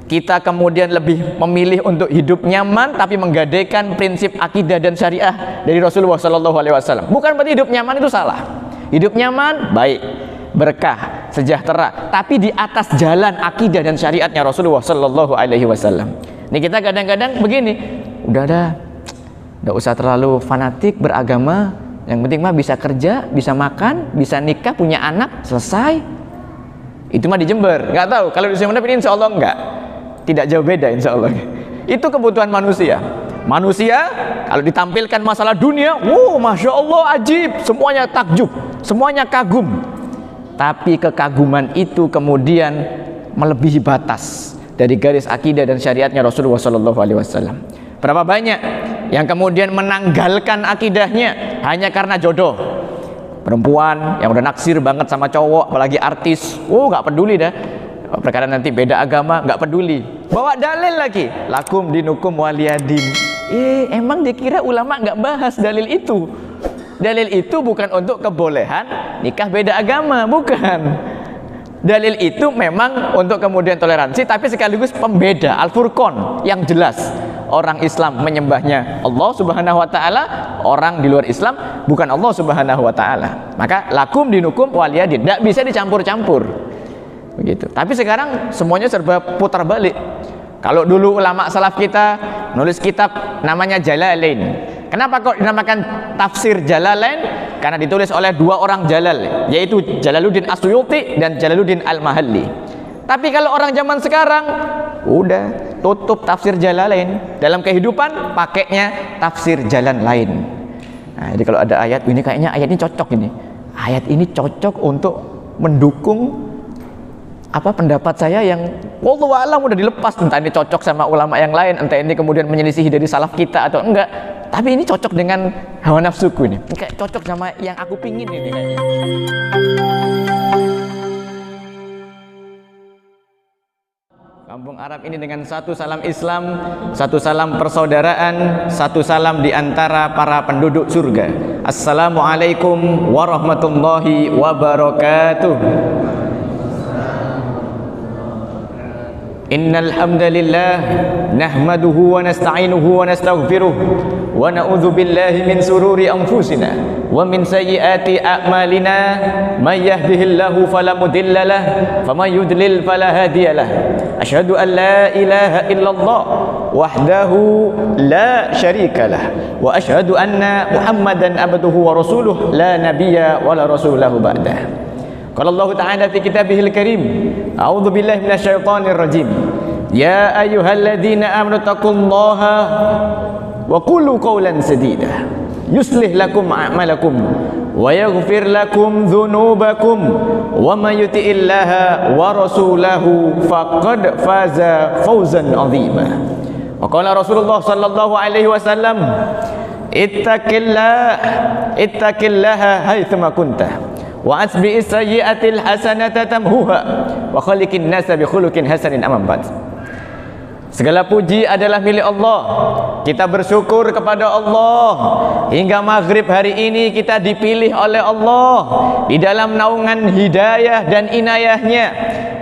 kita kemudian lebih memilih untuk hidup nyaman tapi menggadaikan prinsip akidah dan syariah dari Rasulullah SAW. Bukan berarti hidup nyaman itu salah. Hidup nyaman baik, berkah, sejahtera, tapi di atas jalan akidah dan syariatnya Rasulullah SAW. Ini kita kadang-kadang begini, udah usah terlalu fanatik beragama, yang penting mah bisa kerja, bisa makan, bisa nikah, punya anak, selesai. Itu mah di Jember, nggak tahu. Kalau di Sumeneb ini insya Allah enggak, tidak jauh beda insya Allah. Itu kebutuhan manusia. Manusia kalau ditampilkan masalah dunia, masya Allah ajib, semuanya takjub, semuanya kagum. Tapi kekaguman itu kemudian melebihi batas dari garis akidah dan syariatnya Rasulullah SAW. Berapa banyak yang kemudian menanggalkan akidahnya hanya karena jodoh? Perempuan yang udah naksir banget sama cowok, apalagi artis, nggak peduli dah. Perkara nanti beda agama, nggak peduli. Bawa dalil lagi, lakum dinukum waliyadin. Emang dikira ulama nggak bahas dalil itu? Dalil itu bukan untuk kebolehan nikah beda agama, bukan. Dalil itu memang untuk kemudian toleransi, tapi sekaligus pembeda, al-furqan yang jelas. Orang Islam menyembahnya Allah Subhanahu wa taala, orang di luar Islam bukan Allah Subhanahu wa taala. Maka lakum dinukum waliyadin, tidak bisa dicampur-campur. Begitu. Tapi sekarang semuanya serba putar balik. Kalau dulu ulama salaf kita nulis kitab namanya Jalalain. Kenapa kok dinamakan tafsir Jalalain? Karena ditulis oleh dua orang Jalal, yaitu Jalaluddin As-Suyuti dan Jalaluddin Al-Mahalli. Tapi kalau orang zaman sekarang udah tutup tafsir Jalalain, dalam kehidupan pakainya tafsir jalan lain. Nah, jadi kalau ada ayat ini, kayaknya ayat ini cocok ini. Ayat ini cocok untuk mendukung pendapat saya yang wallahu a'lam udah dilepas, entah ini cocok sama ulama yang lain, entah ini kemudian menyelisihi dari salaf kita atau enggak, tapi ini cocok dengan hawa nafsuku ini kayak cocok sama yang aku pingin ini kayaknya. Kampung Arab ini dengan satu salam Islam, satu salam persaudaraan, satu salam di antara para penduduk surga. Assalamualaikum warahmatullahi wabarakatuh. Innal hamdalillah nahmaduhu wa nasta'inuhu wa nastaghfiruh wa na'udzu billahi min sururi anfusina wa min sayyiati a'malina may yahdihillahu fala mudilla lahu wa may yudlil fala hadiya lahu. Asyhadu an la ilaha illallah wahdahu la syarika lahu wa asyhadu anna Muhammadan abduhu wa rasuluh la nabiyya wa la rasulahu ba'dah. Qala Allah Ta'ala fi kitabihil karim, a'udzu billahi minasyaitonir rajim. Ya ayyuhalladzina amanu taqullaha wa qulu qawlan sadida yuslih lakum a'malakum wa yaghfir lakum dhunubakum wa may yuti'illaha wa rasulahu faqad faza fawzan 'azima. Wa qala Rasulullah sallallahu alaihi wasallam, ittaqillaha haitsuma kunta wa asbi'is sayyi'atil hasanata tamhuha wa khaliqin nasa bi khuluqin hasanin amma ba'd. Segala puji adalah milik Allah. Kita bersyukur kepada Allah hingga maghrib hari ini kita dipilih oleh Allah di dalam naungan hidayah dan inayahnya,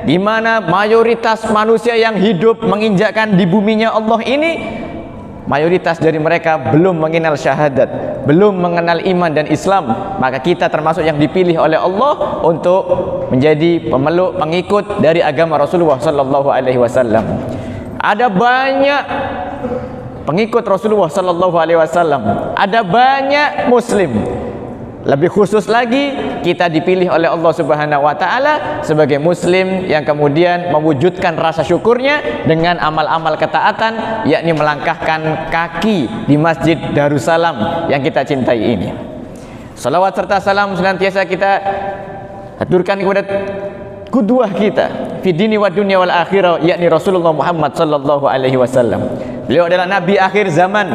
di mana mayoritas manusia yang hidup menginjakkan di buminya Allah ini, mayoritas dari mereka belum mengenal syahadat, belum mengenal iman dan Islam. Maka kita termasuk yang dipilih oleh Allah untuk menjadi pemeluk, pengikut dari agama Rasulullah sallallahu alaihi wasallam. Ada banyak pengikut Rasulullah sallallahu alaihi wasallam, ada banyak muslim. Lebih khusus lagi, kita dipilih oleh Allah Subhanahu wa taala sebagai muslim yang kemudian mewujudkan rasa syukurnya dengan amal-amal ketaatan, yakni melangkahkan kaki di Masjid Darussalam yang kita cintai ini. Salawat serta salam senantiasa kita haturkan kepada qudwah kita fi dini wa dunya wal akhirah, yakni Rasulullah Muhammad sallallahu alaihi wasallam. Beliau adalah nabi akhir zaman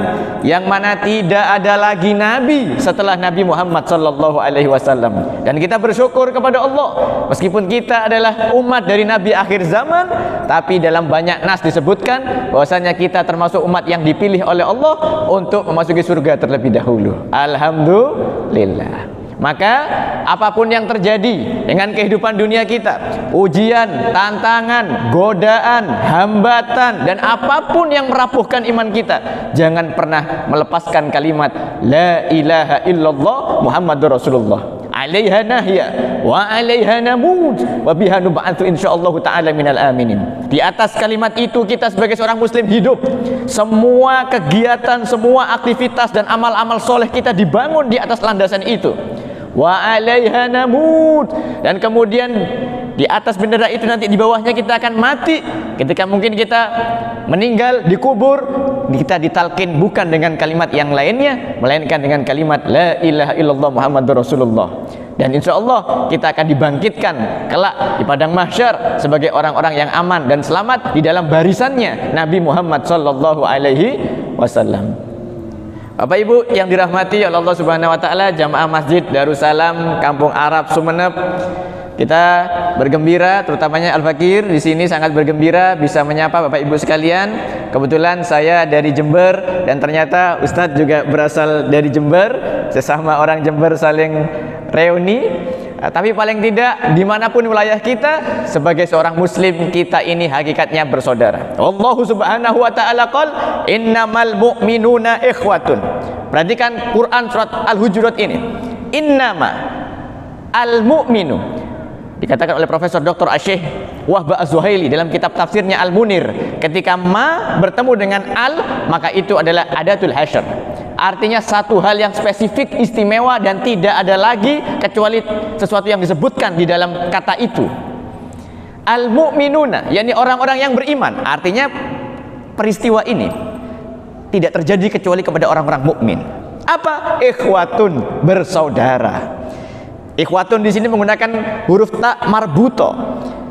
yang mana tidak ada lagi nabi setelah Nabi Muhammad sallallahu alaihi wasallam. Dan kita bersyukur kepada Allah meskipun kita adalah umat dari nabi akhir zaman, tapi dalam banyak nas disebutkan bahwasanya kita termasuk umat yang dipilih oleh Allah untuk memasuki surga terlebih dahulu. Alhamdulillah. Maka apapun yang terjadi dengan kehidupan dunia kita, ujian, tantangan, godaan, hambatan, dan apapun yang merapuhkan iman kita, jangan pernah melepaskan kalimat La ilaha illallah Muhammadur Rasulullah. Alaiha nahya wa alaiha namut wa biha nub'atsu insyaallah ta'ala minal aminin. Di atas kalimat itu kita sebagai seorang muslim hidup. Semua kegiatan, semua aktivitas dan amal-amal soleh kita dibangun di atas landasan itu. Wa alaiha namut, dan kemudian di atas bendera itu nanti di bawahnya kita akan mati. Ketika mungkin kita meninggal dikubur, kita ditalkin bukan dengan kalimat yang lainnya, melainkan dengan kalimat La ilaha illallah Muhammadur Rasulullah. Dan insya Allah kita akan dibangkitkan kelak di padang mahsyar sebagai orang-orang yang aman dan selamat di dalam barisannya Nabi Muhammad sallallahu alaihi wasallam. Bapak Ibu yang dirahmati oleh Allah Subhanahu wa taala, jamaah Masjid Darussalam Kampung Arab Sumeneb, kita bergembira, terutamanya Al-Fakir di sini sangat bergembira bisa menyapa Bapak Ibu sekalian. Kebetulan saya dari Jember dan ternyata Ustadz juga berasal dari Jember, sesama orang Jember saling reuni. Tapi paling tidak dimanapun wilayah kita, sebagai seorang muslim kita ini hakikatnya bersaudara. Allah Subhanahu wa ta'ala qol innamal mu'minuna ikhwatun. Perhatikan Quran surat Al-Hujurat ini. Innama al-mu'minu, dikatakan oleh Profesor Dr. Asyih Wahba Az-Zuhaili dalam kitab tafsirnya Al-Munir, ketika ma bertemu dengan al, maka itu adalah adatul hasyr. Artinya satu hal yang spesifik, istimewa, dan tidak ada lagi kecuali sesuatu yang disebutkan di dalam kata itu. Al-mu'minuna, yakni orang-orang yang beriman. Artinya peristiwa ini tidak terjadi kecuali kepada orang-orang mukmin. Apa? Ikhwatun, bersaudara. Ikhwatun di sini menggunakan huruf ta marbuto,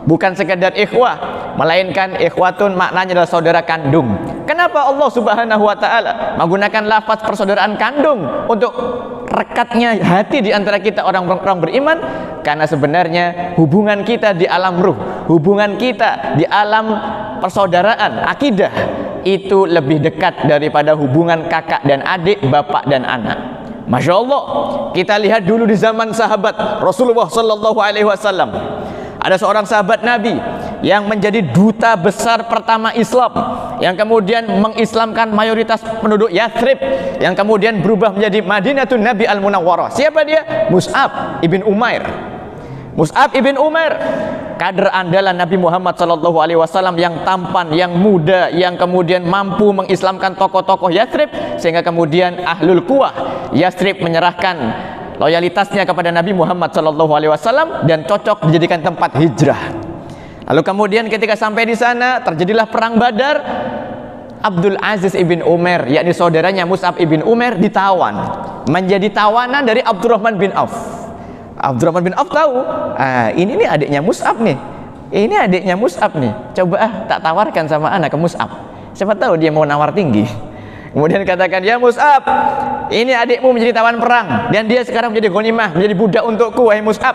bukan sekedar ikhwah, melainkan ikhwatun maknanya adalah saudara kandung. Kenapa Allah Subhanahu wa taala menggunakan lafaz persaudaraan kandung untuk rekatnya hati di antara kita orang-orang beriman? Karena sebenarnya hubungan kita di alam ruh, hubungan kita di alam persaudaraan, akidah, itu lebih dekat daripada hubungan kakak dan adik, bapak dan anak. Masya Allah, kita lihat dulu di zaman sahabat Rasulullah Sallallahu Alaihi Wasallam, ada seorang sahabat Nabi yang menjadi duta besar pertama Islam, yang kemudian mengislamkan mayoritas penduduk Yathrib, yang kemudian berubah menjadi Madinatun Nabi Al-Munawwarah. Siapa dia? Mus'ab ibn Umair. Mus'ab ibn Umair, kader andalan Nabi Muhammad SAW, yang tampan, yang muda, yang kemudian mampu mengislamkan tokoh-tokoh Yathrib, sehingga kemudian Ahlul Quwah Yathrib menyerahkan loyalitasnya kepada Nabi Muhammad SAW dan cocok dijadikan tempat hijrah. Lalu kemudian ketika sampai di sana terjadilah perang Badar. Abdul Aziz ibn Umair, yakni saudaranya Mus'ab ibn Umair, ditawan menjadi tawanan dari Abdurrahman bin Auf. Abdurrahman bin Auf tahu, ini nih adiknya Mus'ab nih, ini adiknya Mus'ab nih, coba tak tawarkan sama anak ke Mus'ab, siapa tahu dia mau nawar tinggi. Kemudian katakan, ya Mus'ab, ini adikmu menjadi tawan perang dan dia sekarang menjadi ghanimah, menjadi budak untukku, wahai Mus'ab.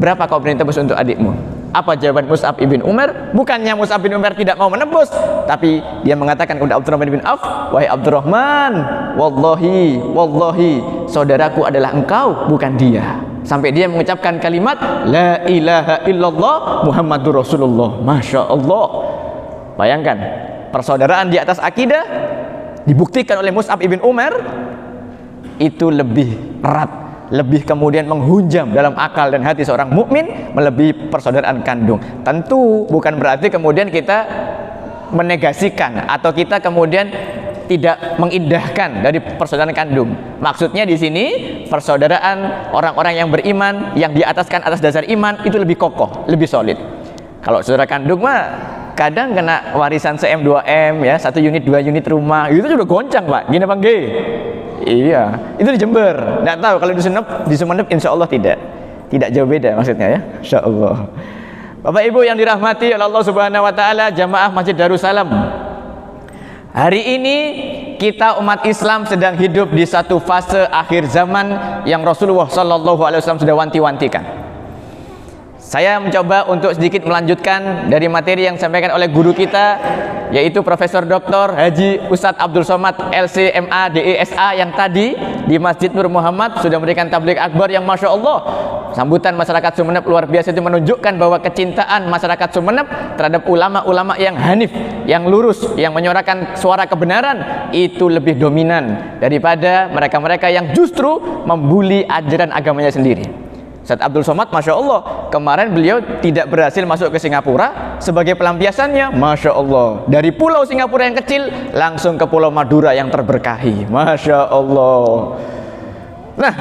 Berapa kau berani tebus untuk adikmu? Apa jawaban Mus'ab ibn Umar? Bukannya Mus'ab bin Umar tidak mau menebus, tapi dia mengatakan kepada Abdurrahman bin Auf, wahai Abdurrahman, wallahi, wallahi, saudaraku adalah engkau, bukan dia. Sampai dia mengucapkan kalimat La ilaha illallah Muhammadur Rasulullah. Masya Allah. Bayangkan, persaudaraan di atas akidah dibuktikan oleh Mus'ab ibn Umar itu lebih erat, lebih kemudian menghunjam dalam akal dan hati seorang mukmin melebihi persaudaraan kandung. Tentu bukan berarti kemudian kita menegasikan atau kita kemudian tidak mengindahkan dari persaudaraan kandung. Maksudnya di sini persaudaraan orang-orang yang beriman, yang diataskan atas dasar iman, itu lebih kokoh, lebih solid. Kalau saudara kandung mah kadang kena warisan se-M2M ya, 1 unit 2 unit rumah, itu sudah goncang Pak, gini Bang G. Iya, itu di Jember. Nggak tahu kalau di Sumeneb insya Allah tidak jauh beda maksudnya ya, insya Allah. Bapak Ibu yang dirahmati oleh Allah Subhanahu Wa Taala, jamaah Masjid Darussalam. Hari ini kita umat Islam sedang hidup di satu fase akhir zaman yang Rasulullah Sallallahu Alaihi Wasallam sudah wanti-wantikan. Saya mencoba untuk sedikit melanjutkan dari materi yang disampaikan oleh guru kita, yaitu Profesor Dr. Haji Ustadz Abdul Somad LCMA DESA yang tadi di Masjid Nur Muhammad sudah memberikan tabligh akbar yang Masya Allah, sambutan masyarakat Sumeneb luar biasa. Itu menunjukkan bahwa kecintaan masyarakat Sumeneb terhadap ulama-ulama yang hanif, yang lurus, yang menyuarakan suara kebenaran itu lebih dominan daripada mereka-mereka yang justru membuli ajaran agamanya sendiri. Ustadz Abdul Somad, Masya Allah, kemarin beliau tidak berhasil masuk ke Singapura. Sebagai pelampiasannya, Masya Allah, dari pulau Singapura yang kecil langsung ke pulau Madura yang terberkahi. Masya Allah. Nah,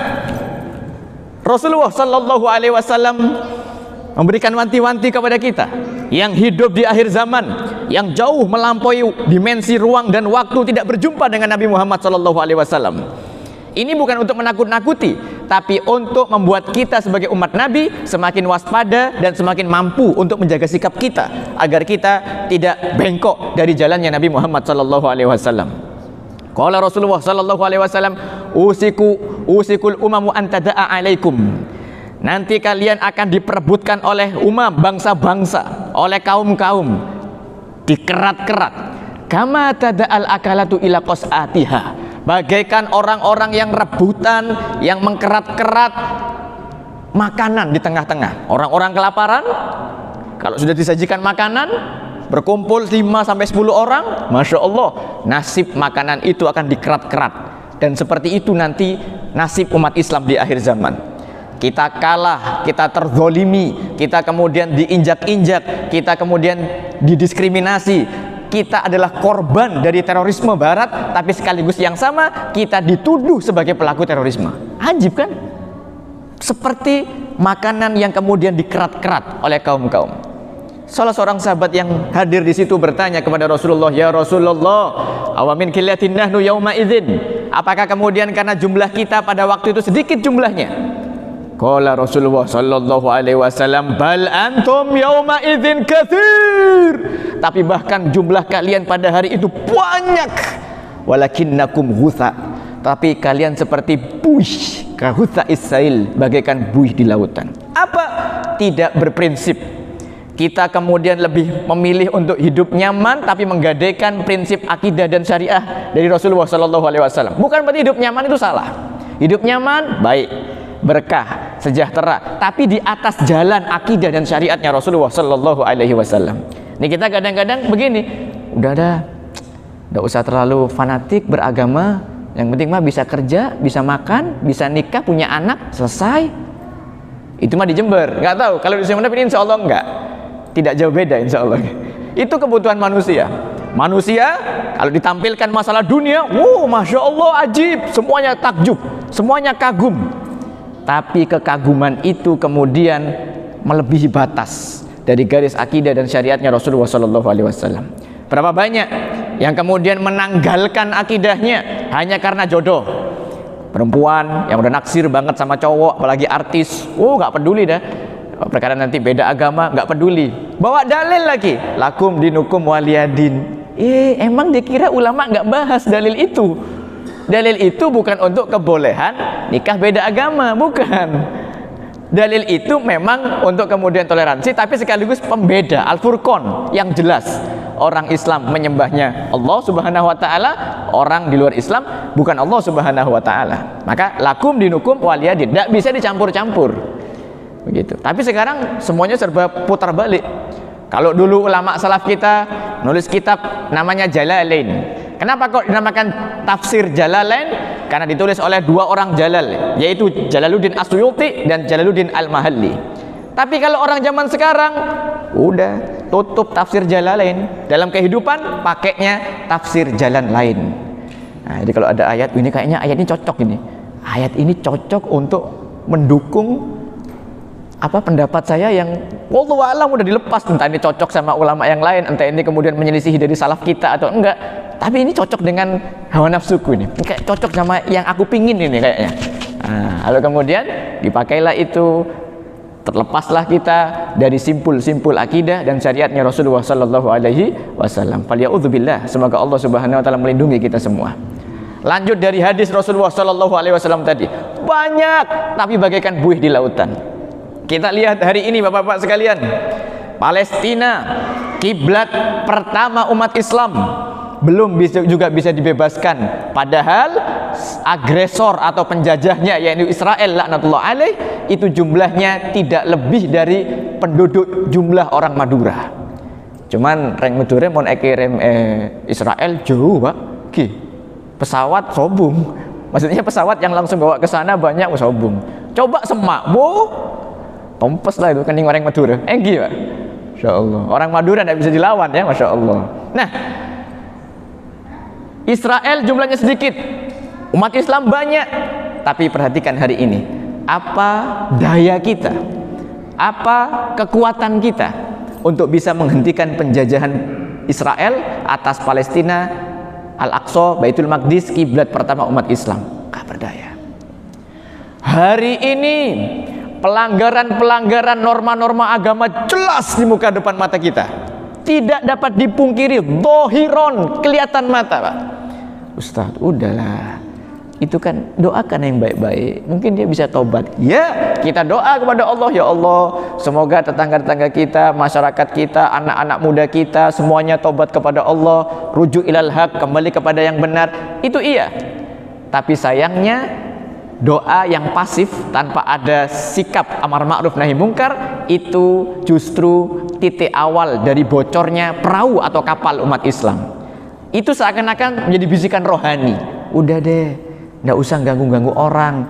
Rasulullah Sallallahu Alaihi Wasallam memberikan wanti-wanti kepada kita yang hidup di akhir zaman, yang jauh melampaui dimensi ruang dan waktu, tidak berjumpa dengan Nabi Muhammad Sallallahu Alaihi Wasallam. Ini bukan untuk menakut-nakuti, tapi untuk membuat kita sebagai umat Nabi semakin waspada dan semakin mampu untuk menjaga sikap kita agar kita tidak bengkok dari jalannya Nabi Muhammad Sallallahu Alaihi Wasallam. Qala Rasulullah Sallallahu Alaihi Wasallam, usikul umamu antada'a alaikum. Nanti kalian akan diperebutkan oleh bangsa-bangsa, oleh kaum-kaum, dikerat-kerat. Kama tada'al akalatu ila qas'atiha. Bagaikan orang-orang yang rebutan, yang mengkerat-kerat makanan di tengah-tengah. Orang-orang kelaparan, kalau sudah disajikan makanan, berkumpul 5-10 orang, Masya Allah, nasib makanan itu akan dikerat-kerat. Dan seperti itu nanti nasib umat Islam di akhir zaman. Kita kalah, kita terzolimi, kita kemudian diinjak-injak, kita kemudian didiskriminasi. Kita adalah korban dari terorisme barat, tapi sekaligus yang sama kita dituduh sebagai pelaku terorisme. Ajib kan? Seperti makanan yang kemudian dikerat-kerat oleh kaum-kaum. Salah seorang sahabat yang hadir di situ bertanya kepada Rasulullah, "Ya Rasulullah, awamin qillatin nahnu yauma idzin?" Apakah kemudian karena jumlah kita pada waktu itu sedikit jumlahnya? Qala Rasulullah sallallahu alaihi wasallam, "Bal antum yauma idzin katsir." Tapi bahkan jumlah kalian pada hari itu banyak. Walakinnakum ghutha. Tapi kalian seperti buih, kahutsa isail, bagaikan buih di lautan. Apa? Tidak berprinsip. Kita kemudian lebih memilih untuk hidup nyaman tapi menggadaikan prinsip akidah dan syariah dari Rasulullah sallallahu alaihi wasallam. Bukan berarti hidup nyaman itu salah. Hidup nyaman baik, berkah, sejahtera, tapi di atas jalan akidah dan syariatnya Rasulullah sallallahu alaihi wasallam. Ini kita kadang-kadang begini, udah usah terlalu fanatik beragama, yang penting mah bisa kerja, bisa makan, bisa nikah, punya anak, selesai. Itu mah di Jember, nggak tahu. Kalau di Sumeneb ini insya Allah enggak, tidak jauh beda insya Allah. Itu kebutuhan manusia. Manusia kalau ditampilkan masalah dunia, Masya Allah ajib, semuanya takjub, semuanya kagum. Tapi kekaguman itu kemudian melebihi batas dari garis akidah dan syariatnya Rasulullah Sallallahu Alaihi Wasallam. Berapa banyak yang kemudian menanggalkan akidahnya hanya karena jodoh. Perempuan yang udah naksir banget sama cowok, apalagi artis, nggak peduli dah. Perkara nanti beda agama, nggak peduli. Bawa dalil lagi, lakum dinukum waliyadin. Emang dikira ulama nggak bahas dalil itu? Dalil itu bukan untuk kebolehan nikah beda agama, bukan. Dalil itu memang untuk kemudian toleransi, tapi sekaligus pembeda, al-furqan yang jelas. Orang Islam menyembahnya Allah Subhanahu wa taala, orang di luar Islam bukan Allah Subhanahu wa taala. Maka lakum dinukum waliyadin, tidak bisa dicampur-campur. Begitu. Tapi sekarang semuanya serba putar balik. Kalau dulu ulama salaf kita nulis kitab namanya Jalalain. Kenapa kok dinamakan tafsir Jalalain? Karena ditulis oleh dua orang Jalal, yaitu Jalaluddin As-Suyuti dan Jalaluddin Al-Mahalli. Tapi kalau orang zaman sekarang udah tutup tafsir Jalalain, dalam kehidupan pakainya tafsir jalan lain. Nah, jadi kalau ada ayat ini, kayaknya ayat ini cocok ini. Ayat ini cocok untuk mendukung pendapat saya yang wallahu a'lam udah dilepas, entah ini cocok sama ulama yang lain, entah ini kemudian menyelisihi dari salaf kita atau enggak, tapi ini cocok dengan hawa nafsuku ini, kayak cocok sama yang aku pingin ini kayaknya. Nah, lalu kemudian dipakailah itu, terlepaslah kita dari simpul-simpul akidah dan syariatnya Rasulullah Sallallahu Alaihi Wasallam. Falyaudzubillah, semoga Allah Subhanahu Wa Taala melindungi kita semua. Lanjut dari hadis Rasulullah Sallallahu Alaihi Wasallam tadi, banyak tapi bagaikan buih di lautan. Kita lihat hari ini Bapak-bapak sekalian, Palestina, kiblat pertama umat Islam, belum juga bisa dibebaskan, padahal agresor atau penjajahnya yaitu Israel laknatullah alaih itu jumlahnya tidak lebih dari penduduk jumlah orang Madura. Cuman reng Madura mon ekirim Israel jauh Pak, pesawat sobung, maksudnya pesawat yang langsung bawa ke sana banyak sobung. Coba Semak, tompes lah itu kening orang Madura, Pak. Masya Allah, orang Madura tidak bisa dilawan ya, Masya Allah. Nah, Israel jumlahnya sedikit, umat Islam banyak, tapi perhatikan hari ini, apa daya kita, apa kekuatan kita untuk bisa menghentikan penjajahan Israel atas Palestina, Al-Aqsa, Baitul Maqdis, kiblat pertama umat Islam. Gak berdaya. Hari ini pelanggaran-pelanggaran norma-norma agama jelas di muka depan mata kita, tidak dapat dipungkiri, dohiron, kelihatan mata Pak. Ustaz, udahlah, itu kan doakan yang baik-baik, mungkin dia bisa tobat. Ya, kita doa kepada Allah, ya Allah, semoga tetangga-tetangga kita, masyarakat kita, anak-anak muda kita, semuanya tobat kepada Allah, rujuk ilal haq, kembali kepada yang benar. Itu iya. Tapi sayangnya doa yang pasif tanpa ada sikap amar ma'ruf nahi mungkar itu justru titik awal dari bocornya perahu atau kapal umat Islam. Itu seakan-akan menjadi bisikan rohani. Udah deh, nggak usah ganggu-ganggu orang,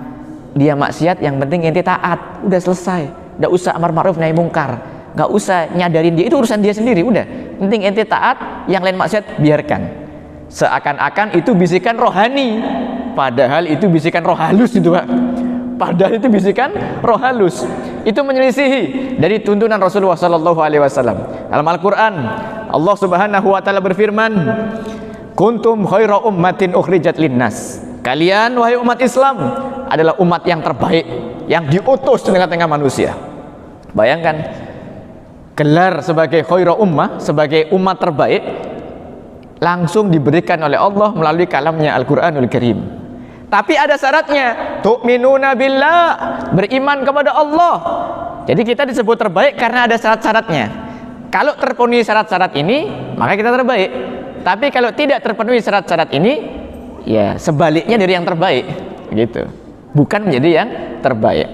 dia maksiat, yang penting ente taat, udah selesai. Nggak usah amar ma'ruf nahi mungkar, nggak usah nyadarin dia, itu urusan dia sendiri, udah penting ente taat, yang lain maksiat biarkan. Seakan-akan itu bisikan rohani, padahal itu bisikan roh halus itu Pak. Padahal itu bisikan roh halus. Itu menyelisihi dari tuntunan Rasulullah SAW. Dalam Al-Quran Allah Subhanahu wa taala berfirman, kuntum khaira ummatin ukhrijat linnas. Kalian wahai umat Islam adalah umat yang terbaik, yang diutus di tengah-tengah manusia. Bayangkan, gelar sebagai khaira ummah, sebagai umat terbaik, langsung diberikan oleh Allah melalui kalamnya Al-Quranul Karim. Tapi ada syaratnya, tu'minuna billah, beriman kepada Allah. Jadi kita disebut terbaik karena ada syarat-syaratnya. Kalau terpenuhi syarat-syarat ini, maka kita terbaik. Tapi kalau tidak terpenuhi syarat-syarat ini, ya sebaliknya dari yang terbaik, gitu. Bukan menjadi yang terbaik.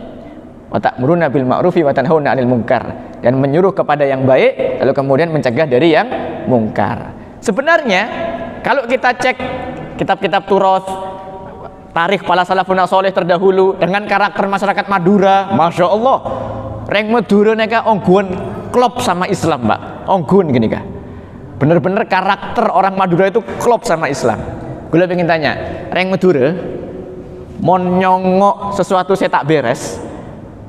Wa ta'muruna bil ma'rufi wa tanhauna 'anil munkar, dan menyuruh kepada yang baik lalu kemudian mencegah dari yang mungkar. Sebenarnya kalau kita cek kitab-kitab turas, tarikh para salafun saleh terdahulu dengan karakter masyarakat Madura, Masya Allah, reng Madura neka ongguan klop sama Islam Pak, ongguan gini kah, bener-bener karakter orang Madura itu klop sama Islam. Gue pengen tanya, reng Madura mon nyongok sesuatu saya tak beres,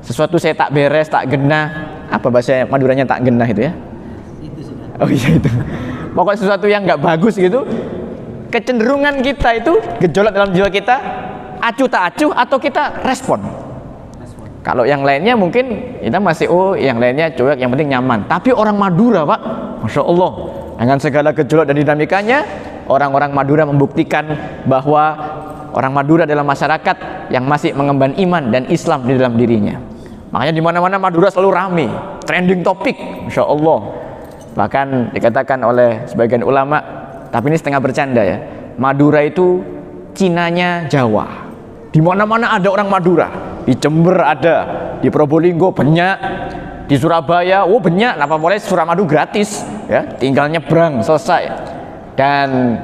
sesuatu saya tak beres, tak genah, apa bahasa Maduranya tak genah itu ya? Oh iya itu, pokoknya sesuatu yang nggak bagus gitu, kecenderungan kita itu gejolak dalam jiwa kita, acuh tak acuh atau kita respon. Kalau yang lainnya mungkin kita masih yang lainnya cuek, yang penting nyaman. Tapi orang Madura Pak, Masya Allah, dengan segala gejolak dan dinamikanya, orang-orang Madura membuktikan bahwa orang Madura adalah masyarakat yang masih mengemban iman dan Islam di dalam dirinya. Makanya di mana-mana Madura selalu ramai, trending topik, Masya Allah. Bahkan dikatakan oleh sebagian ulama, tapi ini setengah bercanda ya, Madura itu Cinanya Jawa. Di mana-mana ada orang Madura. Di Jember ada, di Probolinggo banyak, di Surabaya banyak. Napa boleh Suramadu gratis ya, tinggal nyebrang selesai. Dan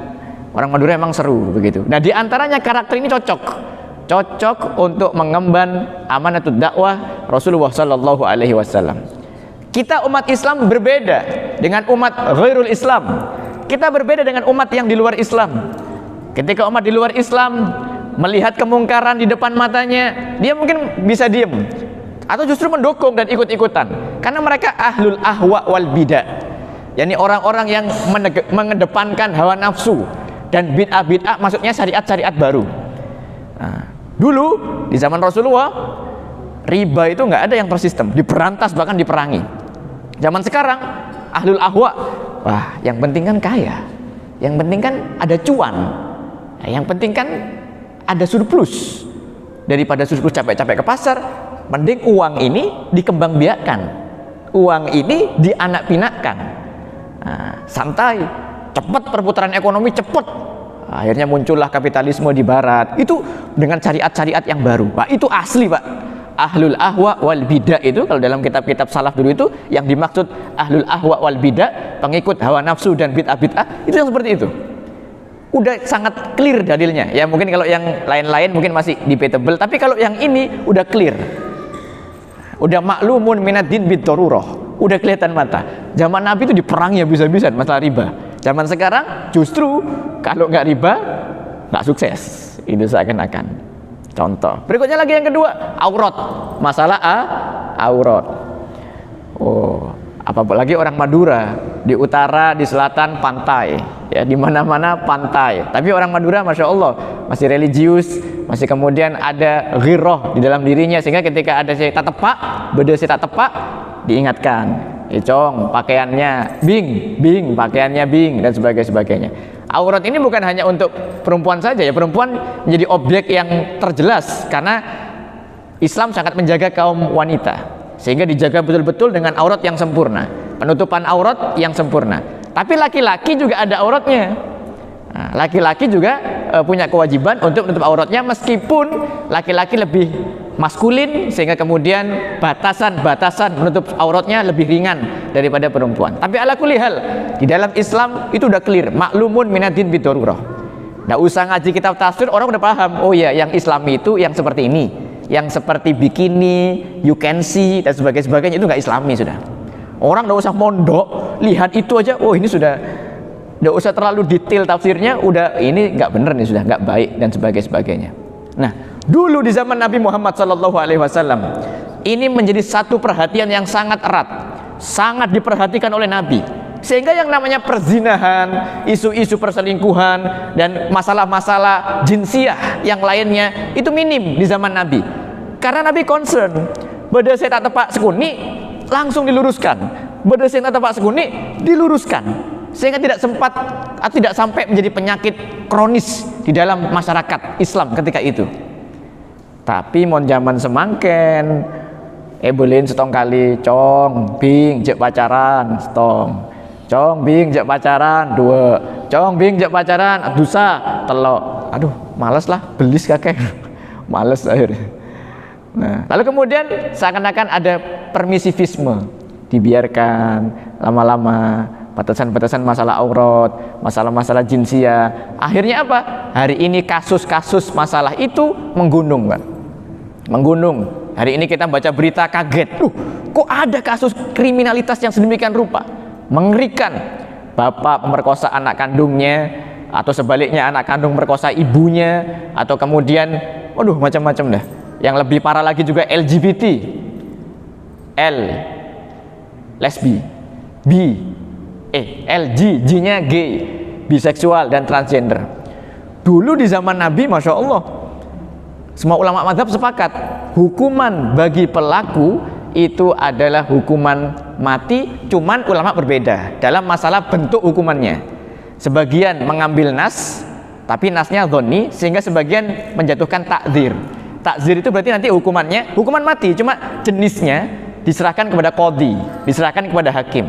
orang Madura emang seru begitu. Nah, di antaranya karakter ini cocok untuk mengemban amanatud dakwah Rasulullah Sallallahu Alaihi Wasallam. Kita umat Islam berbeda dengan umat ghairul Islam. Kita berbeda dengan umat yang di luar Islam. Ketika umat di luar Islam melihat kemungkaran di depan matanya, dia mungkin bisa diem atau justru mendukung dan ikut-ikutan, karena mereka ahlul ahwa wal bidah, yakni orang-orang yang mengedepankan hawa nafsu dan bid'ah-bid'ah, maksudnya syariat-syariat baru. Nah, dulu di zaman Rasulullah riba itu nggak ada yang tersistem, diberantas bahkan diperangi. Zaman sekarang ahlul ahwa, wah yang penting kan kaya, yang penting kan ada cuan, yang penting kan ada surplus. Daripada surplus capek-capek ke pasar, Mending uang ini dikembangbiakkan, uang ini dianak-pinakkan. Nah, santai, cepat perputaran ekonomi, cepat. Akhirnya muncullah kapitalisme di barat. Itu dengan syariat-syariat yang baru. Pak, itu asli, Pak. Ahlul ahwa wal bidah itu kalau dalam kitab-kitab salaf dulu itu yang dimaksud ahlul ahwa wal bidah, pengikut hawa nafsu dan bid'ah-bid'ah, itu yang seperti itu. Udah sangat clear dalilnya. Ya mungkin kalau yang lain-lain mungkin masih debatable, tapi kalau yang ini udah clear. Udah maklumun minad-din bid-darurah. Udah kelihatan mata. Zaman Nabi itu diperangi habis-habisan masalah riba. Zaman sekarang justru kalau nggak riba nggak sukses. Itu seakan-akan. Contoh. Berikutnya lagi yang kedua, aurat. Masalah aurat. Oh, apalagi orang Madura, di utara, di selatan pantai, ya di mana-mana pantai. Tapi orang Madura, masya Allah, masih religius, masih kemudian ada ghirah di dalam dirinya, sehingga ketika ada saya tak tepak, beda saya tak tepak, diingatkan, Cong, pakaiannya bing, pakaiannya bing, dan sebagainya. Aurat ini bukan hanya untuk perempuan saja, ya perempuan menjadi objek yang terjelas karena Islam sangat menjaga kaum wanita, sehingga dijaga betul-betul dengan aurat yang sempurna, penutupan aurat yang sempurna. Tapi laki-laki juga ada auratnya. Nah, laki-laki juga punya kewajiban untuk menutup auratnya, meskipun laki-laki lebih maskulin, sehingga kemudian batasan-batasan menutup auratnya lebih ringan daripada perempuan. Tapi ala kulli hal, di dalam Islam itu udah clear, maklumun minad-din bid-darurah. Nggak usah ngaji kitab tafsir, orang udah paham. Oh ya, yang Islami itu yang seperti ini, yang seperti bikini, you can see, dan sebagainya itu nggak Islami sudah. Orang nggak usah mondok, lihat itu aja, oh ini sudah, nggak usah terlalu detail tafsirnya, udah ini nggak bener nih, sudah nggak baik, dan sebagainya. Nah, dulu di zaman Nabi Muhammad SAW ini menjadi satu perhatian yang sangat erat, sangat diperhatikan oleh Nabi, sehingga yang namanya perzinahan, isu-isu perselingkuhan, dan masalah-masalah jinsiah yang lainnya itu minim di zaman Nabi, karena Nabi concern. Beda saya tak tepak sekuni langsung diluruskan, beda saya tak tepak sekuni diluruskan, sehingga tidak sampai menjadi penyakit kronis di dalam masyarakat Islam ketika itu. Tapi mon zaman semangken, bolehin setong kali, cong, bing, jek pacaran, setong, cong, bing, jek pacaran, dua, cong, bing, jek pacaran, dusa, telok, aduh, males lah, belis kakek, males akhirnya. Nah, lalu kemudian seakan-akan ada permisivisme, dibiarkan lama-lama, batasan-batasan masalah aurat, masalah-masalah jinsiah. Akhirnya apa? Hari ini kasus-kasus masalah itu menggunung, Pak. Menggunung. Hari ini kita baca berita kaget. Kok ada kasus kriminalitas yang sedemikian rupa? Mengerikan. Bapak memerkosa anak kandungnya, atau sebaliknya anak kandung merkosa ibunya, atau kemudian, waduh macam-macam dah. Yang lebih parah lagi juga LGBT, L, lesbi, B, LG, G-nya gay, biseksual, dan transgender. Dulu di zaman Nabi, masya Allah, semua ulama mazhab sepakat, hukuman bagi pelaku itu adalah hukuman mati. Cuman ulama berbeda dalam masalah bentuk hukumannya. Sebagian mengambil nas, tapi nasnya dhoni, sehingga sebagian menjatuhkan takzir. Takzir itu berarti nanti hukumannya hukuman mati, cuma jenisnya diserahkan kepada qadhi, diserahkan kepada hakim.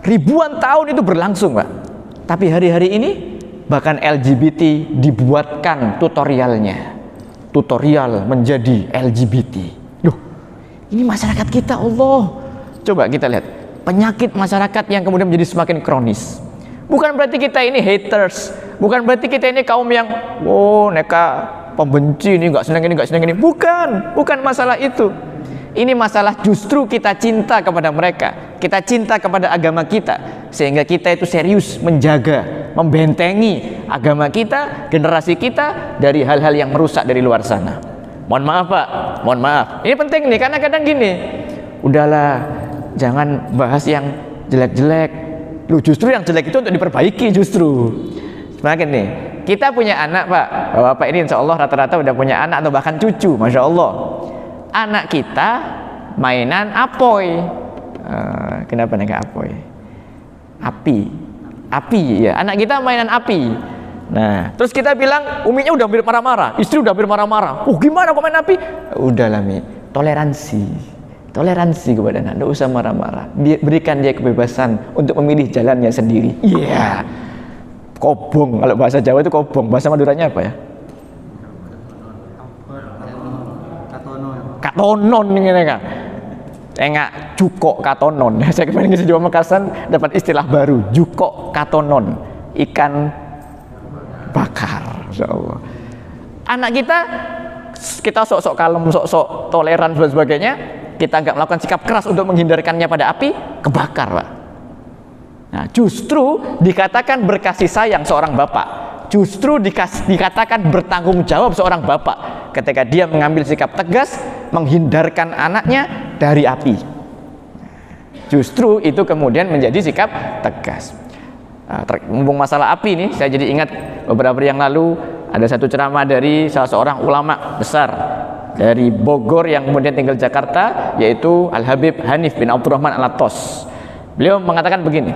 Ribuan tahun itu berlangsung, Pak. Tapi hari-hari ini bahkan LGBT dibuatkan tutorialnya, tutorial menjadi LGBT. Loh, ini masyarakat kita, Allah. Coba kita lihat penyakit masyarakat yang kemudian menjadi semakin kronis. Bukan berarti kita ini haters, bukan berarti kita ini kaum yang neka pembenci, ini nggak senang ini, bukan masalah itu. Ini masalah justru kita cinta kepada mereka, kita cinta kepada agama kita, sehingga kita itu serius menjaga, membentengi agama kita, generasi kita dari hal-hal yang merusak dari luar sana. Mohon maaf, Pak, mohon maaf. Ini penting nih, karena kadang gini, udahlah, jangan bahas yang jelek-jelek. Loh, justru yang jelek itu untuk diperbaiki justru. Semakin nih, kita punya anak, Pak. Bapak ini insya Allah rata-rata udah punya anak atau bahkan cucu, masya Allah. Anak kita mainan apoy. Kenapa nih apoy? Api ya. Anak kita mainan api. Nah, terus kita bilang uminya udah hampir marah-marah, istri udah hampir marah-marah. Gimana kok main api? Udahlah Mi, Toleransi kepada anak, tidak usah marah-marah. Berikan dia kebebasan untuk memilih jalannya sendiri. Iya. Kobong, kalau bahasa Jawa itu kobong. Bahasa Maduranya apa ya? Katonon ini kan. Enggak jukok katonon. Saya kemarin di Pamekasan dapat istilah baru, jukok katonon, ikan bakar. Insyaallah. Anak kita sok-sok kalem, sok-sok toleran dan sebagainya, kita nggak melakukan sikap keras untuk menghindarkannya pada api, kebakar, Pak. Nah, justru dikatakan berkasih sayang seorang bapak, justru dikatakan bertanggung jawab seorang bapak ketika dia mengambil sikap tegas menghindarkan anaknya dari api. Justru itu kemudian menjadi sikap tegas. Mumpung masalah api nih, saya jadi ingat beberapa hari yang lalu ada satu ceramah dari salah seorang ulama besar dari Bogor yang kemudian tinggal Jakarta, yaitu Al-Habib Hanif bin Abdurrahman Al-Attos. Beliau mengatakan begini,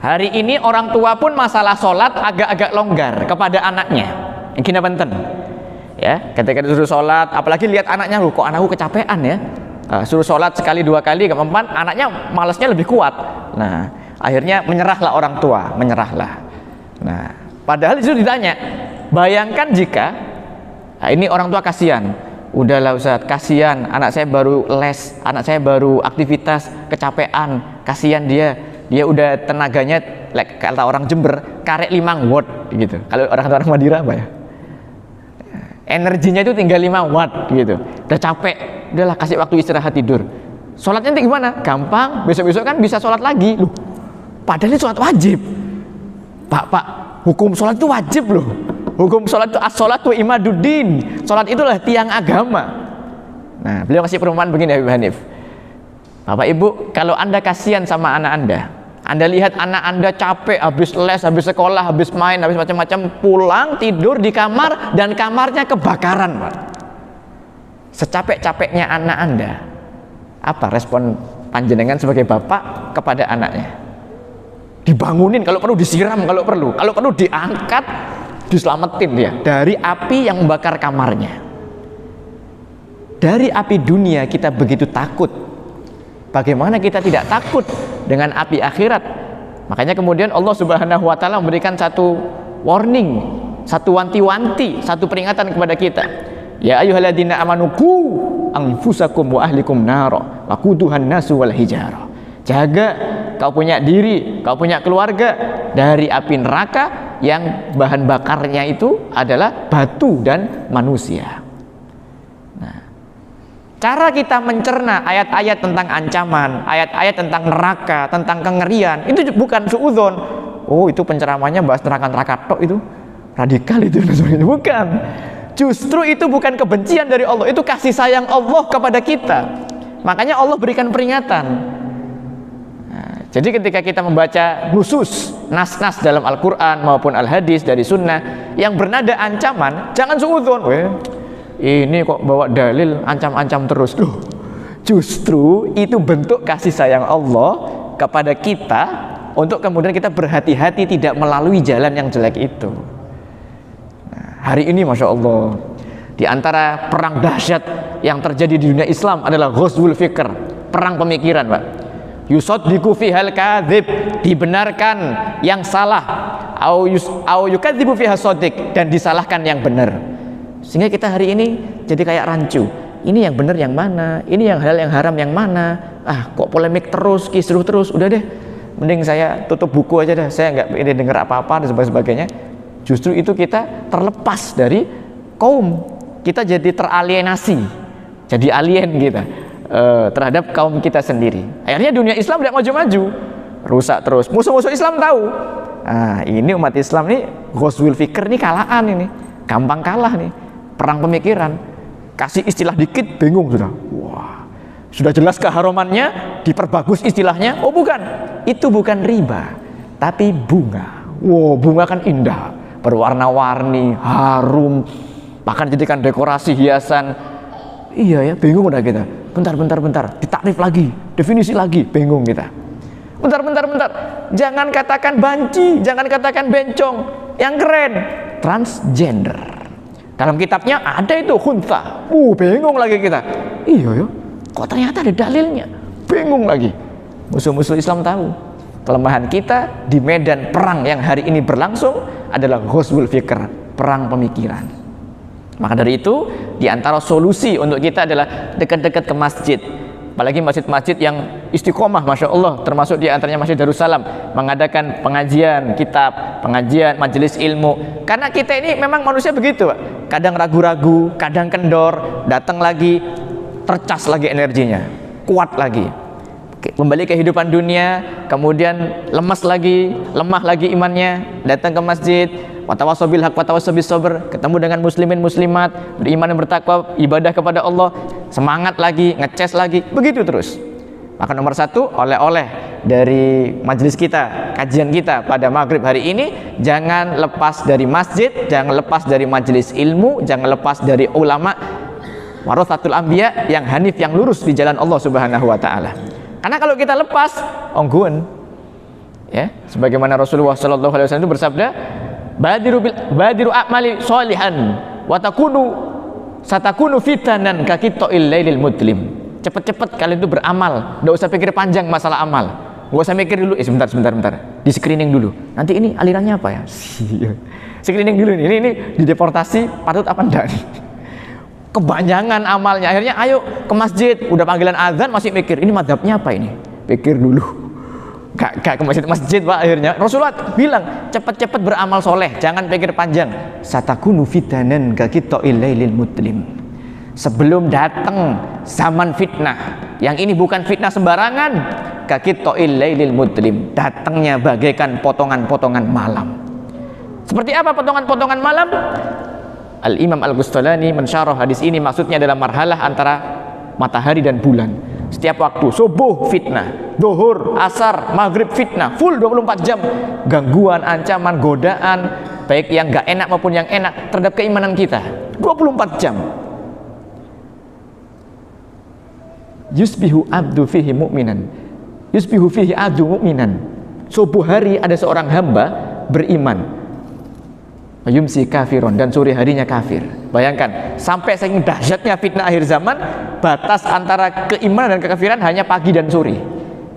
hari ini orang tua pun masalah sholat agak-agak longgar kepada anaknya. Yang kena benten, ya, ketika disuruh sholat, apalagi lihat anaknya, loh kok anakku kecapean ya, suruh sholat sekali dua kali, keempat, anaknya malasnya lebih kuat. Nah, akhirnya menyerahlah orang tua, menyerahlah. Nah, padahal itu ditanya, bayangkan jika, nah ini orang tua kasihan, udahlah Ustaz, kasihan anak saya baru les, anak saya baru aktivitas, kecapean, kasihan dia udah tenaganya, kata orang Jember, karek 5 watt gitu. Kalau orang Madura apa ya? Energinya itu tinggal 5 watt gitu. Udah capek, udahlah kasih waktu istirahat tidur. Sholatnya nanti gimana? Gampang, besok-besok kan bisa sholat lagi. Loh, padahal ini sholat wajib. Pak, hukum sholat itu wajib loh. Hukum sholat itu as-sholatu imaduddin. Sholat itulah tiang agama. Nah, beliau kasih perumpamaan begini, Habib Hanif. Bapak Ibu, kalau Anda kasihan sama anak Anda lihat anak Anda capek, habis les, habis sekolah, habis main, habis macam-macam, pulang tidur di kamar dan kamarnya kebakaran, Pak. Secapek-capeknya anak Anda, apa respon panjenengan sebagai bapak kepada anaknya? Dibangunin, kalau perlu disiram, kalau perlu diangkat, diselamatin dia dari api yang membakar kamarnya. Dari api dunia kita begitu takut, bagaimana kita tidak takut dengan api akhirat? Makanya kemudian Allah Subhanahu wa taala memberikan satu warning, satu wanti-wanti, satu peringatan kepada kita. Ya ayyuhalladzina amanu qu anfusakum wa ahlikum nara waquduhan nasu wal hijarah. Jaga kau punya diri, kau punya keluarga dari api neraka yang bahan bakarnya itu adalah batu dan manusia. Cara kita mencerna ayat-ayat tentang ancaman, ayat-ayat tentang neraka, tentang kengerian, itu bukan suudzon. Oh, itu penceramahnya bahas neraka-neraka tok, itu radikal itu. Bukan. Justru itu bukan kebencian dari Allah, itu kasih sayang Allah kepada kita. Makanya Allah berikan peringatan. Nah, jadi ketika kita membaca nusus, nas-nas dalam Al-Quran maupun Al-Hadis dari Sunnah yang bernada ancaman, jangan suudzon. Ini kok bawa dalil ancam-ancam terus. Loh, justru itu bentuk kasih sayang Allah kepada kita untuk kemudian kita berhati-hati tidak melalui jalan yang jelek itu. Nah, hari ini Masya Allah, di antara perang dahsyat yang terjadi di dunia Islam adalah ghazwul fikr, perang pemikiran, Pak. Yusaddiqu fihal kadzib, dibenarkan yang salah, au yukadzibu fiha shadiq, dan disalahkan yang benar. Sehingga kita hari ini jadi kayak rancu. Ini yang benar yang mana? Ini yang halal yang haram yang mana? Kok polemik terus, kisruh terus. Udah deh, mending saya tutup buku aja dah. Saya nggak ingin dengar apa-apa dan sebagainya. Justru itu kita terlepas dari kaum. Kita jadi teralienasi, jadi alien kita terhadap kaum kita sendiri. Akhirnya dunia Islam tidak maju-maju, rusak terus. Musuh-musuh Islam tahu. Ini umat Islam nih, ghazwul fikr nih kalaan ini, gampang kalah nih. Perang pemikiran, kasih istilah dikit bingung sudah. Wah, sudah jelas keharumannya, diperbagus istilahnya. Oh bukan, itu bukan riba, tapi bunga. Wow, bunga kan indah, berwarna-warni, harum, bahkan jadikan dekorasi hiasan. Iya ya, bingung udah kita. Bentar, ditakrif lagi, definisi lagi, bingung kita. Bentar, jangan katakan banci, jangan katakan bencong, yang keren, transgender. Dalam kitabnya ada itu khuntha, Bingung lagi kita. Iya ya, kok ternyata ada dalilnya. Bingung lagi. Musuh-musuh Islam tahu kelemahan kita di medan perang yang hari ini berlangsung adalah ghazwul fikr, perang pemikiran. Maka dari itu, di antara solusi untuk kita adalah dekat-dekat ke masjid. Apalagi masjid-masjid yang istiqomah, Masya Allah, termasuk di antaranya Masjid Darussalam, mengadakan pengajian kitab, pengajian majelis ilmu. Karena kita ini memang manusia begitu, Pak. Kadang ragu-ragu, kadang kendor, datang lagi, tercas lagi energinya, kuat lagi. Kembali kehidupan dunia, kemudian lemas lagi, lemah lagi imannya, datang ke masjid, watawassaw bil haq watawassaw bis sabr, ketemu dengan muslimin muslimat, beriman dan bertakwa, ibadah kepada Allah, semangat lagi, ngecas lagi, begitu terus. Maka nomor satu, oleh-oleh dari majelis kita, kajian kita pada maghrib hari ini, jangan lepas dari masjid, jangan lepas dari majelis ilmu, jangan lepas dari ulama warathatul anbiya yang hanif, yang lurus di jalan Allah Subhanahu wa taala. Karena kalau kita lepas, ongguan, ya, sebagaimana Rasulullah Shallallahu Alaihi Wasallam itu bersabda, badiru a'mali sholihan, satakunu fitanan kakitoil lailil mudlim. Cepat-cepat kalian itu beramal, nggak usah pikir panjang masalah amal, nggak usah mikir dulu, sebentar, di screening dulu. Nanti ini alirannya apa ya? Screening dulu nih, ini dideportasi, patut apa enggak nih? Kebanyakan amalnya, akhirnya ayo ke masjid, udah panggilan azan masih mikir ini madhabnya apa ini, pikir dulu, gak ke masjid Pak. Akhirnya Rasulullah bilang cepat-cepat beramal soleh, jangan pikir panjang. Satakunu fitanan kakitoil lailil mudlim. Sebelum datang zaman fitnah, yang ini bukan fitnah sembarangan, kakitoil lailil mudlim, datangnya bagaikan potongan-potongan malam. Seperti apa potongan-potongan malam? Al-Imam Al-Ghustalani mensyarah hadis ini, maksudnya adalah marhalah antara matahari dan bulan. Setiap waktu, subuh fitnah, zuhur, asar, maghrib fitnah, full 24 jam. Gangguan, ancaman, godaan, baik yang gak enak maupun yang enak terhadap keimanan kita, 24 jam. Yusbihu abdu fihi mu'minan, yusbihu fihi abdu mu'minan. Subuh hari ada seorang hamba beriman, yumsi kafiron, dan sore harinya kafir. Bayangkan, sampai saking dahsyatnya fitnah akhir zaman, batas antara keimanan dan kekafiran hanya pagi dan sore.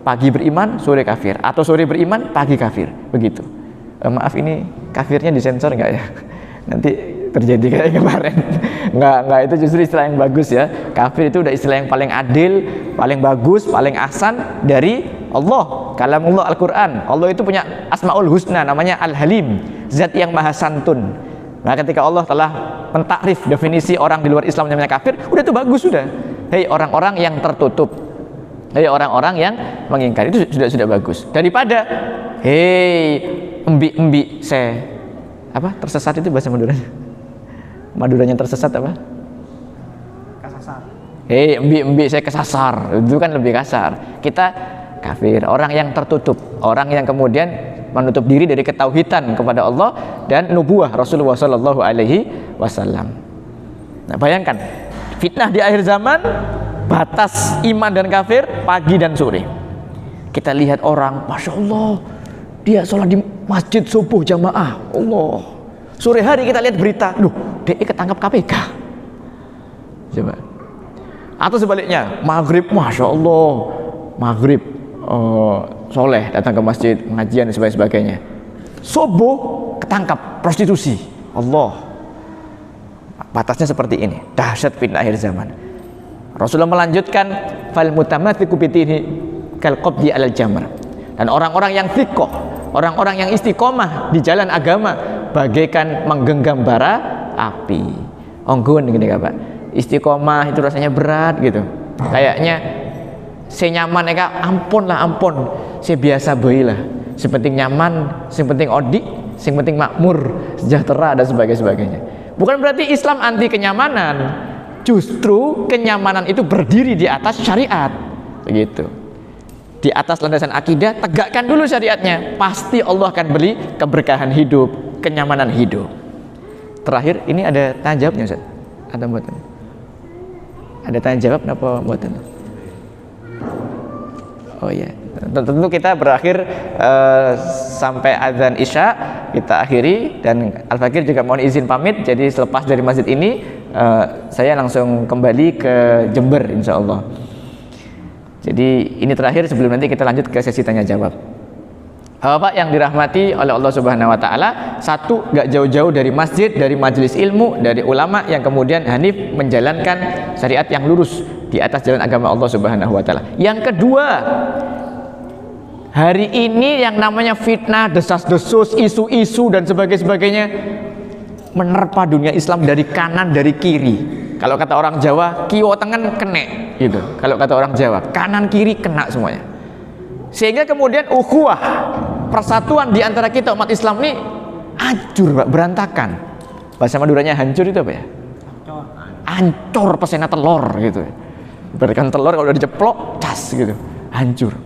Pagi beriman, sore kafir, atau sore beriman, pagi kafir, begitu. Maaf, ini kafirnya disensor nggak ya? Nanti terjadi kayak kemarin. Nggak, itu justru istilah yang bagus ya. Kafir itu udah istilah yang paling adil, paling bagus, paling ahsan dari Allah. Kalamullah Al-Quran. Allah itu punya asmaul husna, namanya Al-Halim, zat yang maha santun. Nah, ketika Allah telah mentakrif definisi orang di luar Islam namanya kafir, udah itu bagus sudah. Hei orang-orang yang tertutup, hei orang-orang yang mengingkari, itu sudah bagus. Daripada hei embi saya apa tersesat, itu bahasa Maduranya tersesat apa? Kesasar. Hei embi saya kesasar, itu kan lebih kasar. Kita kafir, orang yang tertutup, orang yang kemudian menutup diri dari ketauhidan kepada Allah dan nubuah Rasulullah Shallallahu Alaihi Wasallam. Nah, bayangkan fitnah di akhir zaman, batas iman dan kafir pagi dan sore. Kita lihat orang, Masya Allah, dia sholat di masjid subuh jamaah, Allah. Sore hari kita lihat berita, dia ketangkap KPK. Coba. Atau sebaliknya, maghrib, Masya Allah, maghrib soleh, datang ke masjid, pengajian dan sebagainya. Subuh ketangkap prostitusi, Allah. Batasnya seperti ini, dahsyat fitnah akhir zaman. Rasulullah melanjutkan, fal mutamathiqu bitini kal qabdi alal jamr. Dan orang-orang yang thiqah, orang-orang yang istiqomah di jalan agama, bagaikan menggenggam bara api. Onggun gini Pak. Istiqomah itu rasanya berat gitu. Kayaknya saya nyaman ya, ampun, saya biasa bae lah. Sepenting nyaman, sepenting odik, sepenting makmur, sejahtera dan sebagainya. Bukan berarti Islam anti kenyamanan. Justru kenyamanan itu berdiri di atas syariat. Begitu. Di atas landasan akidah, tegakkan dulu syariatnya. Pasti Allah akan beri keberkahan hidup, kenyamanan hidup. Terakhir, ini ada tanya jawabnya Ustaz? Ada buatan? Ada tanya jawab apa buatan? Oh iya, tentu kita berakhir sampai azan Isya kita akhiri, dan Al-Fakir juga mohon izin pamit. Jadi selepas dari masjid ini saya langsung kembali ke Jember insya Allah. Jadi ini terakhir sebelum nanti kita lanjut ke sesi tanya jawab. Bapak yang dirahmati oleh Allah Subhanahu wa taala, satu, gak jauh-jauh dari masjid, dari majelis ilmu, dari ulama yang kemudian hanif menjalankan syariat yang lurus di atas jalan agama Allah Subhanahu wa taala. Yang kedua, hari ini yang namanya fitnah, desas-desus, isu-isu dan sebagainya menerpa dunia Islam dari kanan, dari kiri. Kalau kata orang Jawa, kiwa tengen kene gitu. Kalau kata orang Jawa, kanan kiri kena semuanya. Sehingga kemudian ukhuwah, persatuan di antara kita umat Islam ini hancur, Pak, berantakan. Bahasa Maduranya hancur itu apa ya? Hancur pesena telur gitu. Berikan telur kalau udah diceplok, cas gitu, hancur.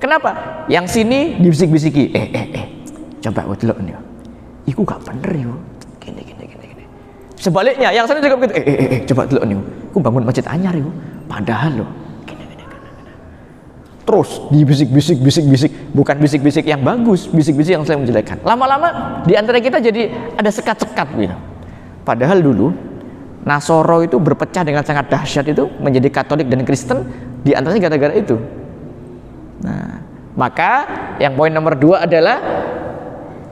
Kenapa? Yang sini dibisik-bisiki, coba delok nih. Iku gak bener yo. Gini. Sebaliknya, yang sana juga begitu, coba delok nih. Iku bangun masjid anyar yo. Padahal loh. Terus dibisik-bisik, bukan bisik-bisik yang bagus, bisik-bisik yang saling menjelekkan. Lama-lama di antara kita jadi ada sekat-sekat gitu. Padahal dulu Nasoro itu berpecah dengan sangat dahsyat itu menjadi Katolik dan Kristen di antaranya gara-gara itu. Nah, maka yang poin nomor 2 adalah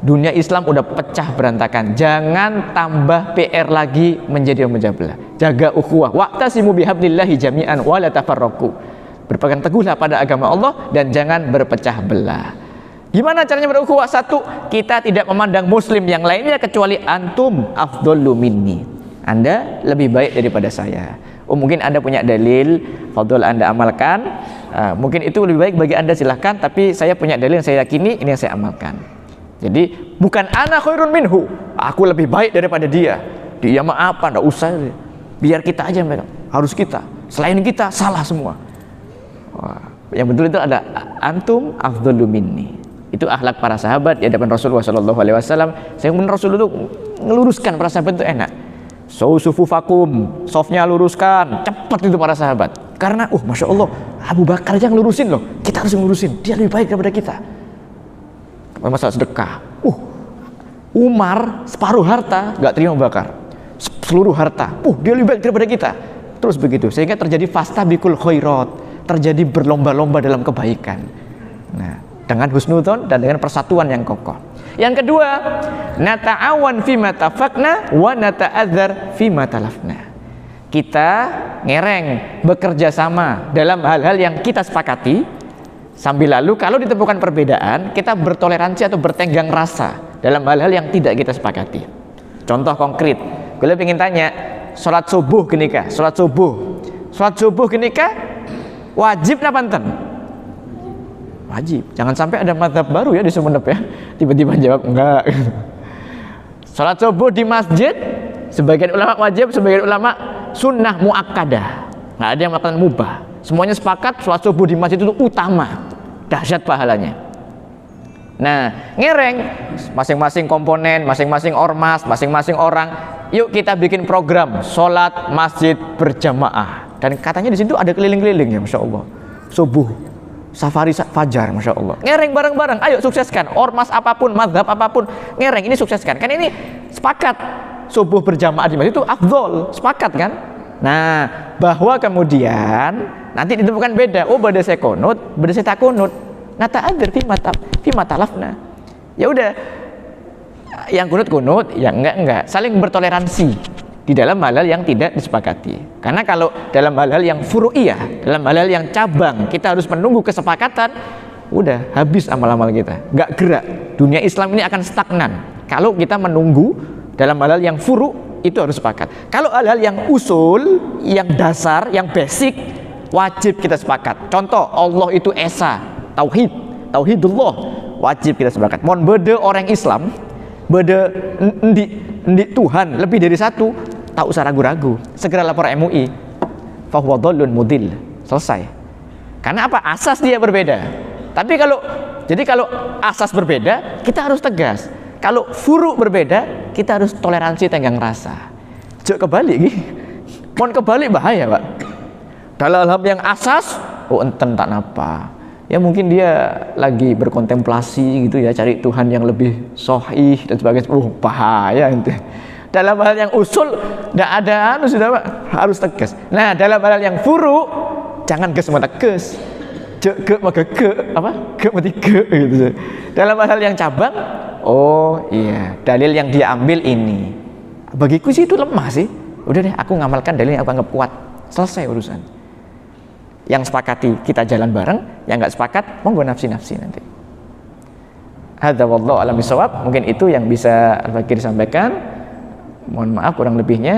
dunia Islam udah pecah berantakan. Jangan tambah PR lagi menjadi memecah belah. Jaga ukhuwah. Wa'tasimu bihablillahi jami'an wa la tafarraqu. Berpegang teguhlah pada agama Allah dan jangan berpecah belah. Gimana caranya berukhuwah? Satu, kita tidak memandang muslim yang lainnya kecuali antum afdhalu minni. Anda lebih baik daripada saya. Mungkin Anda punya dalil, fadhol Anda amalkan. Mungkin itu lebih baik bagi Anda, silahkan. Tapi saya punya dalil yang saya yakini, ini yang saya amalkan. Jadi bukan ana khairun minhu, aku lebih baik daripada dia. Dia mah apa? Nggak usah. Biar kita aja mereka. Harus kita. Selain kita salah semua. Wah, yang betul itu ada antum afdhalu minni. Itu akhlak para sahabat di hadapan Rasulullah sallallahu alaihi wasallam. Saya menurut Rasulullah itu ngeluruskan para sahabat itu enak. Sufufakum, softnya luruskan, cepat itu para sahabat. Karena Masya Allah, Abu Bakar aja ngelurusin loh. Kita harus ngelurusin, dia lebih baik daripada kita. Masalah sedekah, Umar separuh harta gak terima Abu Bakar, seluruh harta, dia lebih baik daripada kita. Terus begitu, sehingga terjadi fastabikul khairat, terjadi berlomba-lomba dalam kebaikan. Nah, dengan husnudzon dan dengan persatuan yang kokoh. Yang kedua, nata'awan fima tafaqna wa nata'adzar fima talafna. Kita ngereng, bekerja sama dalam hal-hal yang kita sepakati. Sambil lalu kalau ditemukan perbedaan, kita bertoleransi atau bertenggang rasa dalam hal-hal yang tidak kita sepakati. Contoh konkret, gue pengen tanya, sholat subuh genika, sholat subuh genika wajib napa enten? Wajib. Jangan sampai ada mazhab baru ya di Sumenep ya. Tiba-tiba jawab enggak. Salat subuh di masjid, sebagian ulama wajib, sebagian ulama sunnah muakkadah. Nggak ada yang mengatakan mubah. Semuanya sepakat salat subuh di masjid itu utama, dahsyat pahalanya. Nah, ngereng masing-masing komponen, masing-masing ormas, masing-masing orang. Yuk kita bikin program salat masjid berjamaah. Dan katanya di situ ada keliling-keliling ya, Masya Allah. Subuh, safari fajar, Masya Allah. Ngereng bareng-bareng, ayo sukseskan. Ormas apapun, mazhab apapun, ngereng ini sukseskan. Kan ini sepakat subuh berjamaah di masjid itu afdol, sepakat kan? Nah, bahwa kemudian nanti ditemukan beda. Beda saya kunut, beda saya tak kunut. Nata adir fi matalafna. Ya udah, yang kunut, yang enggak. Saling bertoleransi di dalam hal-hal yang tidak disepakati. Karena kalau dalam hal-hal yang furu'iyah, dalam hal-hal yang cabang, kita harus menunggu kesepakatan, udah habis amal-amal kita, nggak gerak. Dunia Islam ini akan stagnan kalau kita menunggu dalam hal-hal yang furu', itu harus sepakat. Kalau hal-hal yang usul, yang dasar, yang basic, wajib kita sepakat. Contoh, Allah itu esa, tauhidullah, wajib kita sepakat. Mohon beda orang Islam, beda endi Tuhan lebih dari satu, tak usah ragu-ragu, segera lapor MUI. Fahuwa dhallun mudil, selesai. Karena apa? Asas dia berbeda. Tapi kalau asas berbeda, kita harus tegas. Kalau furu berbeda, kita harus toleransi, tenggang rasa. Jok kebalik gitu. Mohon kebalik bahaya, Pak. Dalam hal yang asas, enten tak napa. Ya mungkin dia lagi berkontemplasi gitu ya, cari Tuhan yang lebih sahih dan sebagainya. Bahaya ente. Dalam hal yang usul tidak ada anu sudah Pak, harus tegas. Nah, dalam hal yang furu jangan ges sama tegas. Ge maka ge apa? Ge mati ge gitu. Dalam hal yang cabang, oh iya, dalil yang dia ambil ini. Bagiku sih itu lemah sih. Udah deh, aku ngamalkan dalil yang aku anggap kuat. Selesai urusan. Yang sepakati kita jalan bareng, yang nggak sepakat monggo nafsi-nafsi nanti. Hadza wallahu a'lam bishawab. Mungkin itu yang bisa Al-Fakir sampaikan. Mohon maaf kurang lebihnya.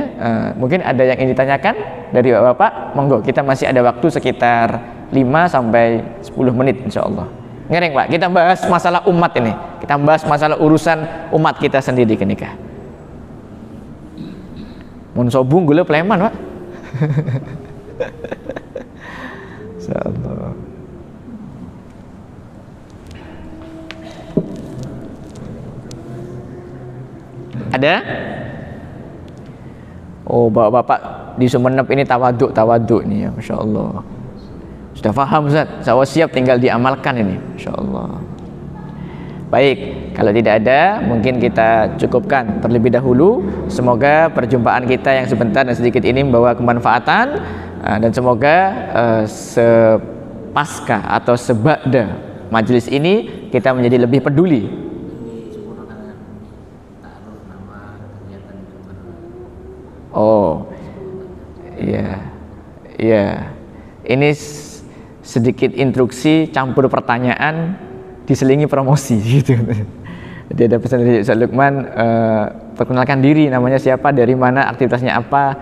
Mungkin ada yang ingin ditanyakan dari Bapak. Monggo, kita masih ada waktu sekitar 5 sampai 10 menit insyaallah. Ngereng Pak, kita bahas masalah umat ini. Kita bahas masalah urusan umat kita sendiri kenikah. Mun sobung gula pleman Pak. Insyaallah. Ada? Oh, bapak-bapak di Sumenep ini tawaduk nih ya, Masya Allah. Sudah paham Ustaz, saya siap tinggal diamalkan ini, Masya Allah. Baik, kalau tidak ada, mungkin kita cukupkan terlebih dahulu. Semoga perjumpaan kita yang sebentar dan sedikit ini membawa kemanfaatan, dan semoga sepasca atau sebada majelis ini kita menjadi lebih peduli. Oh, iya, iya. Ini sedikit instruksi campur pertanyaan diselingi promosi gitu. Jadi ada pesan dari Ustaz Lukman, perkenalkan diri, namanya siapa, dari mana, aktivitasnya apa.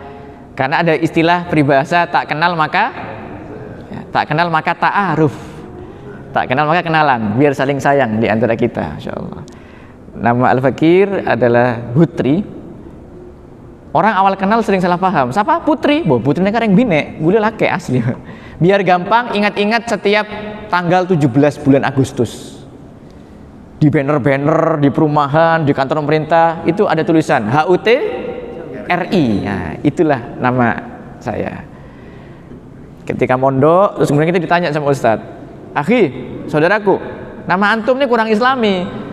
Karena ada istilah peribahasa tak kenal maka ta'aruf. Tak kenal maka kenalan, biar saling sayang di antara kita, insyaallah. Nama Al-Fakir adalah Putri. Orang awal kenal sering salah paham. Siapa? Putri. Boh, Putri ini kan yang bine, gue laki asli. Biar gampang ingat-ingat setiap tanggal 17 bulan Agustus. Di banner-banner, di perumahan, di kantor pemerintah itu ada tulisan HUT RI. Nah, itulah nama saya. Ketika mondok, terus kemudian kita ditanya sama Ustadz, "Akhi, saudaraku, nama antum ini kurang islami.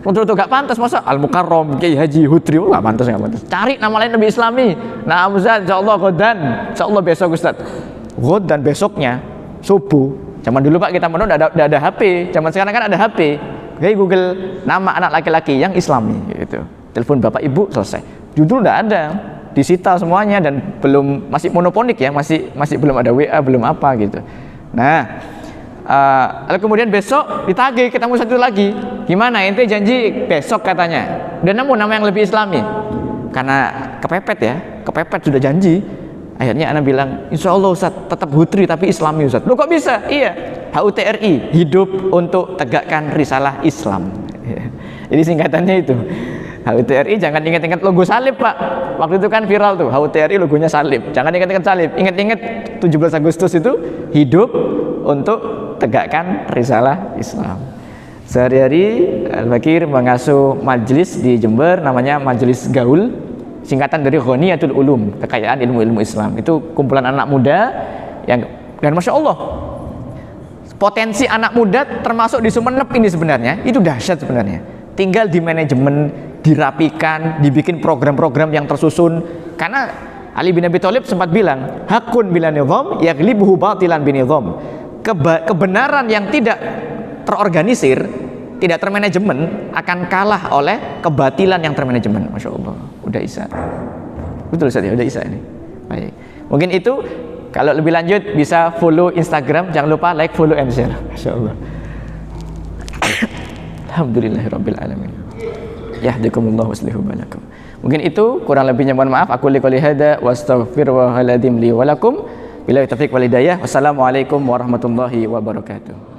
Untuk gak pantas, masa Al-Mukarram, Kiai Haji Hudri, gak pantas. Cari nama lain lebih islami. Nah, Ustaz, insyaallah Godan, insyaallah besok Ustaz. Godan besoknya subuh. Zaman dulu Pak kita mondok udah ada HP. Zaman sekarang kan ada HP. Kayak Google nama anak laki-laki yang islami gitu. Telepon bapak ibu selesai. Justru udah ada, disita semuanya dan masih monoponik ya, masih belum ada WA, belum apa gitu. Nah, kemudian besok ditagih ketemu satu lagi, gimana ente janji besok katanya, dan namun nama yang lebih islami, karena kepepet sudah janji. Akhirnya anak bilang, insya Allah Ustaz tetap Hutri tapi islami Ustaz. Loh kok bisa? Iya, HUTRI, hidup untuk tegakkan risalah Islam. Jadi singkatannya itu HUTRI. Jangan ingat-ingat logo salib Pak, waktu itu kan viral tuh HUTRI, logonya salib. Jangan ingat-ingat salib, ingat-ingat 17 Agustus itu hidup untuk tegakkan risalah Islam. Sehari-hari Al-Fakir mengasuh majelis di Jember, namanya Majelis Gaul, singkatan dari Ghaniyatul Ulum, kekayaan ilmu-ilmu Islam. Itu kumpulan anak muda yang, dan Masya Allah, potensi anak muda termasuk di Sumenep ini sebenarnya itu dahsyat sebenarnya. Tinggal di manajemen, dirapikan, dibikin program-program yang tersusun. Karena Ali bin Abi Thalib sempat bilang, hakun bila nizam yaghlibuhu batilan binizam. Kebenaran yang tidak terorganisir, tidak termanajemen akan kalah oleh kebatilan yang termanajemen. Masya Allah, udah Isa, betul Ustaz ya, udah Isa ini. Baik, mungkin itu. Kalau lebih lanjut bisa follow Instagram, jangan lupa like, follow, and share. Masya Allah. Alhamdulillahirabbil alamin. Yahdikumullah waslihu balakum. Mungkin itu, kurang lebihnya mohon maaf. Aku liqouli hada wastaghfirullahaladzim li walakum. Billahi taufiq wal hidayah. Wassalamualaikum warahmatullahi wabarakatuh.